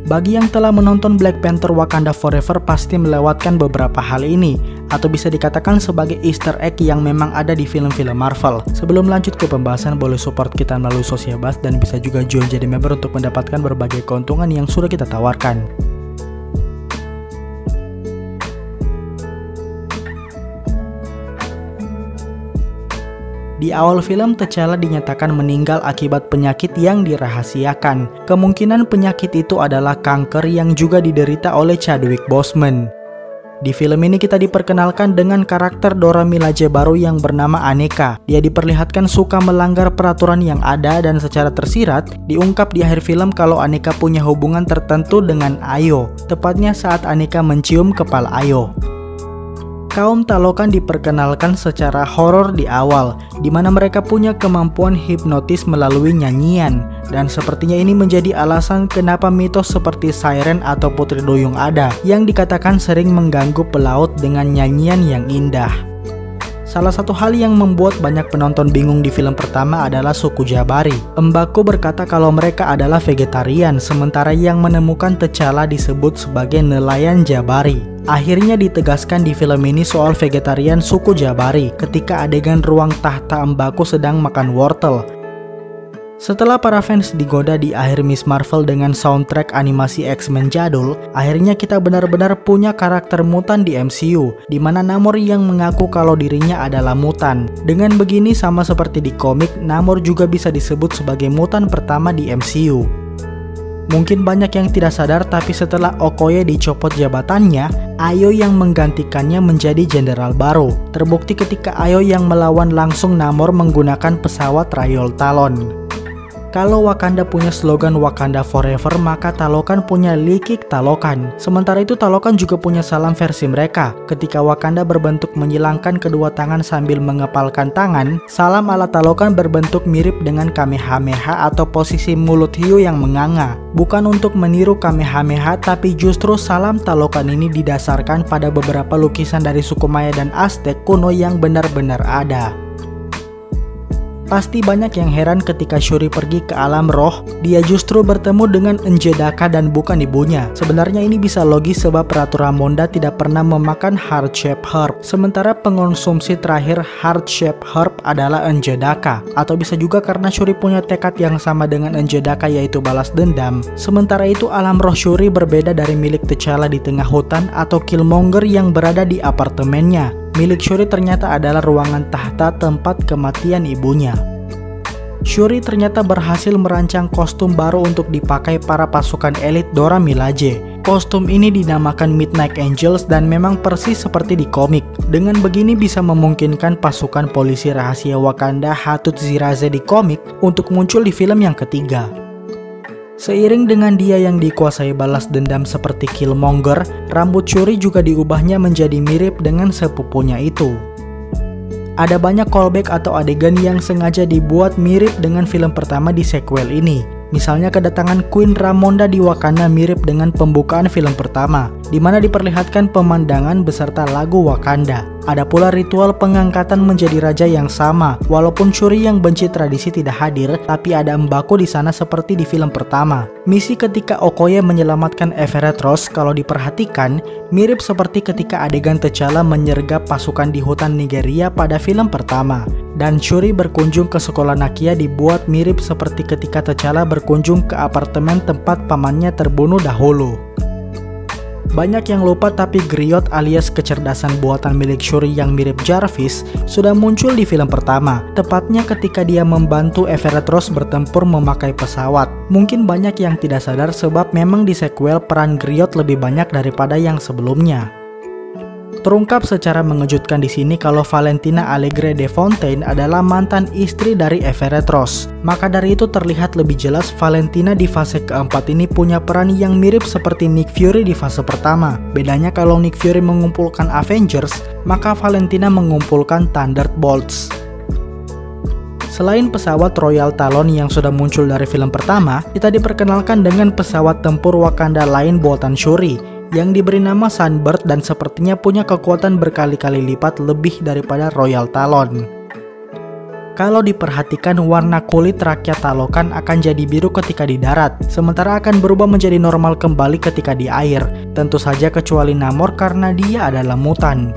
Bagi yang telah menonton Black Panther Wakanda Forever pasti melewatkan beberapa hal ini, atau bisa dikatakan sebagai Easter egg yang memang ada di film-film Marvel. Sebelum lanjut ke pembahasan, boleh support kita melalui Sosiabas dan bisa juga join jadi member untuk mendapatkan berbagai keuntungan yang sudah kita tawarkan. Di awal film, T'Challa dinyatakan meninggal akibat penyakit yang dirahasiakan. Kemungkinan penyakit itu adalah kanker yang juga diderita oleh Chadwick Boseman. Di film ini kita diperkenalkan dengan karakter Dora Milaje baru yang bernama Aneka. Dia diperlihatkan suka melanggar peraturan yang ada dan secara tersirat diungkap di akhir film kalau Aneka punya hubungan tertentu dengan Ayo, tepatnya saat Aneka mencium kepala Ayo. Kaum Talokan diperkenalkan secara horor di awal, di mana mereka punya kemampuan hipnotis melalui nyanyian, dan sepertinya ini menjadi alasan kenapa mitos seperti Siren atau Putri Duyung ada, yang dikatakan sering mengganggu pelaut dengan nyanyian yang indah. Salah satu hal yang membuat banyak penonton bingung di film pertama adalah suku Jabari. M'Baku berkata kalau mereka adalah vegetarian, sementara yang menemukan T'Challa disebut sebagai nelayan Jabari. Akhirnya ditegaskan di film ini soal vegetarian suku Jabari ketika adegan ruang tahta M'Baku sedang makan wortel. Setelah para fans digoda di akhir Miss Marvel dengan soundtrack animasi X-Men jadul, akhirnya kita benar-benar punya karakter mutan di MCU, di mana Namor yang mengaku kalau dirinya adalah mutan. Dengan begini sama seperti di komik, Namor juga bisa disebut sebagai mutan pertama di MCU. Mungkin banyak yang tidak sadar, tapi setelah Okoye dicopot jabatannya, Ayo yang menggantikannya menjadi jenderal baru. Terbukti ketika Ayo yang melawan langsung Namor menggunakan pesawat Rayol Talon. Kalau Wakanda punya slogan Wakanda Forever, maka Talokan punya Likik Talokan. Sementara itu Talokan juga punya salam versi mereka. Ketika Wakanda berbentuk menyilangkan kedua tangan sambil mengepalkan tangan, salam ala Talokan berbentuk mirip dengan Kamehameha atau posisi mulut hiu yang menganga. Bukan untuk meniru Kamehameha, tapi justru salam Talokan ini didasarkan pada beberapa lukisan dari suku Maya dan Aztec kuno yang benar-benar ada. Pasti banyak yang heran ketika Shuri pergi ke alam roh, dia justru bertemu dengan N'Jedaka dan bukan ibunya. Sebenarnya ini bisa logis sebab Ratu Ramonda tidak pernah memakan heart shape herb, sementara pengonsumsi terakhir heart shape herb adalah N'Jedaka. Atau bisa juga karena Shuri punya tekad yang sama dengan N'Jedaka, yaitu balas dendam. Sementara itu alam roh Shuri berbeda dari milik T'Challa di tengah hutan atau Killmonger yang berada di apartemennya. Milik Shuri ternyata adalah ruangan tahta tempat kematian ibunya. Shuri ternyata berhasil merancang kostum baru untuk dipakai para pasukan elit Dora Milaje. Kostum ini dinamakan Midnight Angels dan memang persis seperti di komik. Dengan begini bisa memungkinkan pasukan polisi rahasia Wakanda Hattusiraze di komik untuk muncul di film yang ketiga. Seiring dengan dia yang dikuasai balas dendam seperti Killmonger, rambut Shuri juga diubahnya menjadi mirip dengan sepupunya itu. Ada banyak callback atau adegan yang sengaja dibuat mirip dengan film pertama di sequel ini. Misalnya kedatangan Queen Ramonda di Wakanda mirip dengan pembukaan film pertama, di mana diperlihatkan pemandangan beserta lagu Wakanda. Ada pula ritual pengangkatan menjadi raja yang sama, walaupun Shuri yang benci tradisi tidak hadir, tapi ada M'Baku di sana seperti di film pertama. Misi ketika Okoye menyelamatkan Everett Ross kalau diperhatikan mirip seperti ketika adegan T'Challa menyergap pasukan di hutan Nigeria pada film pertama. Dan Shuri berkunjung ke sekolah Nakia dibuat mirip seperti ketika T'Challa berkunjung ke apartemen tempat pamannya terbunuh dahulu. Banyak yang lupa tapi griot alias kecerdasan buatan milik Shuri yang mirip Jarvis sudah muncul di film pertama, tepatnya ketika dia membantu Everett Ross bertempur memakai pesawat. Mungkin banyak yang tidak sadar sebab memang di sequel peran griot lebih banyak daripada yang sebelumnya. Terungkap secara mengejutkan di sini kalau Valentina Allegre de Fontaine adalah mantan istri dari Everett Ross. Maka dari itu terlihat lebih jelas Valentina di fase keempat ini punya peran yang mirip seperti Nick Fury di fase pertama. Bedanya kalau Nick Fury mengumpulkan Avengers, maka Valentina mengumpulkan Thunderbolts. Selain pesawat Royal Talon yang sudah muncul dari film pertama, kita diperkenalkan dengan pesawat tempur Wakanda lain buatan Shuri yang diberi nama Sunbird dan sepertinya punya kekuatan berkali-kali lipat lebih daripada Royal Talon. Kalau diperhatikan, warna kulit rakyat Talokan akan jadi biru ketika di darat, sementara akan berubah menjadi normal kembali ketika di air. Tentu saja kecuali Namor karena dia adalah mutan.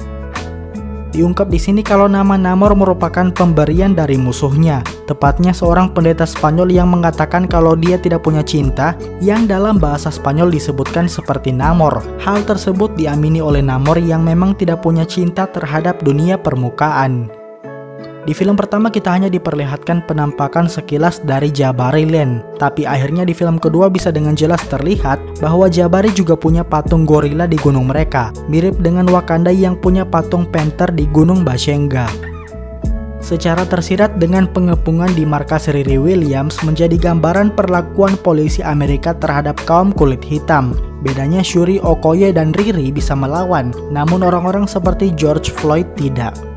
Diungkap di sini kalau nama Namor merupakan pemberian dari musuhnya, tepatnya seorang pendeta Spanyol yang mengatakan kalau dia tidak punya cinta, yang dalam bahasa Spanyol disebutkan seperti Namor. Hal tersebut diamini oleh Namor yang memang tidak punya cinta terhadap dunia permukaan. Di film pertama kita hanya diperlihatkan penampakan sekilas dari Jabari Land, tapi akhirnya di film kedua bisa dengan jelas terlihat bahwa Jabari juga punya patung gorila di gunung mereka, mirip dengan Wakanda yang punya patung panther di gunung Bashenga. Secara tersirat dengan pengepungan di markas Riri Williams menjadi gambaran perlakuan polisi Amerika terhadap kaum kulit hitam. Bedanya Shuri, Okoye, dan Riri bisa melawan, namun orang-orang seperti George Floyd tidak.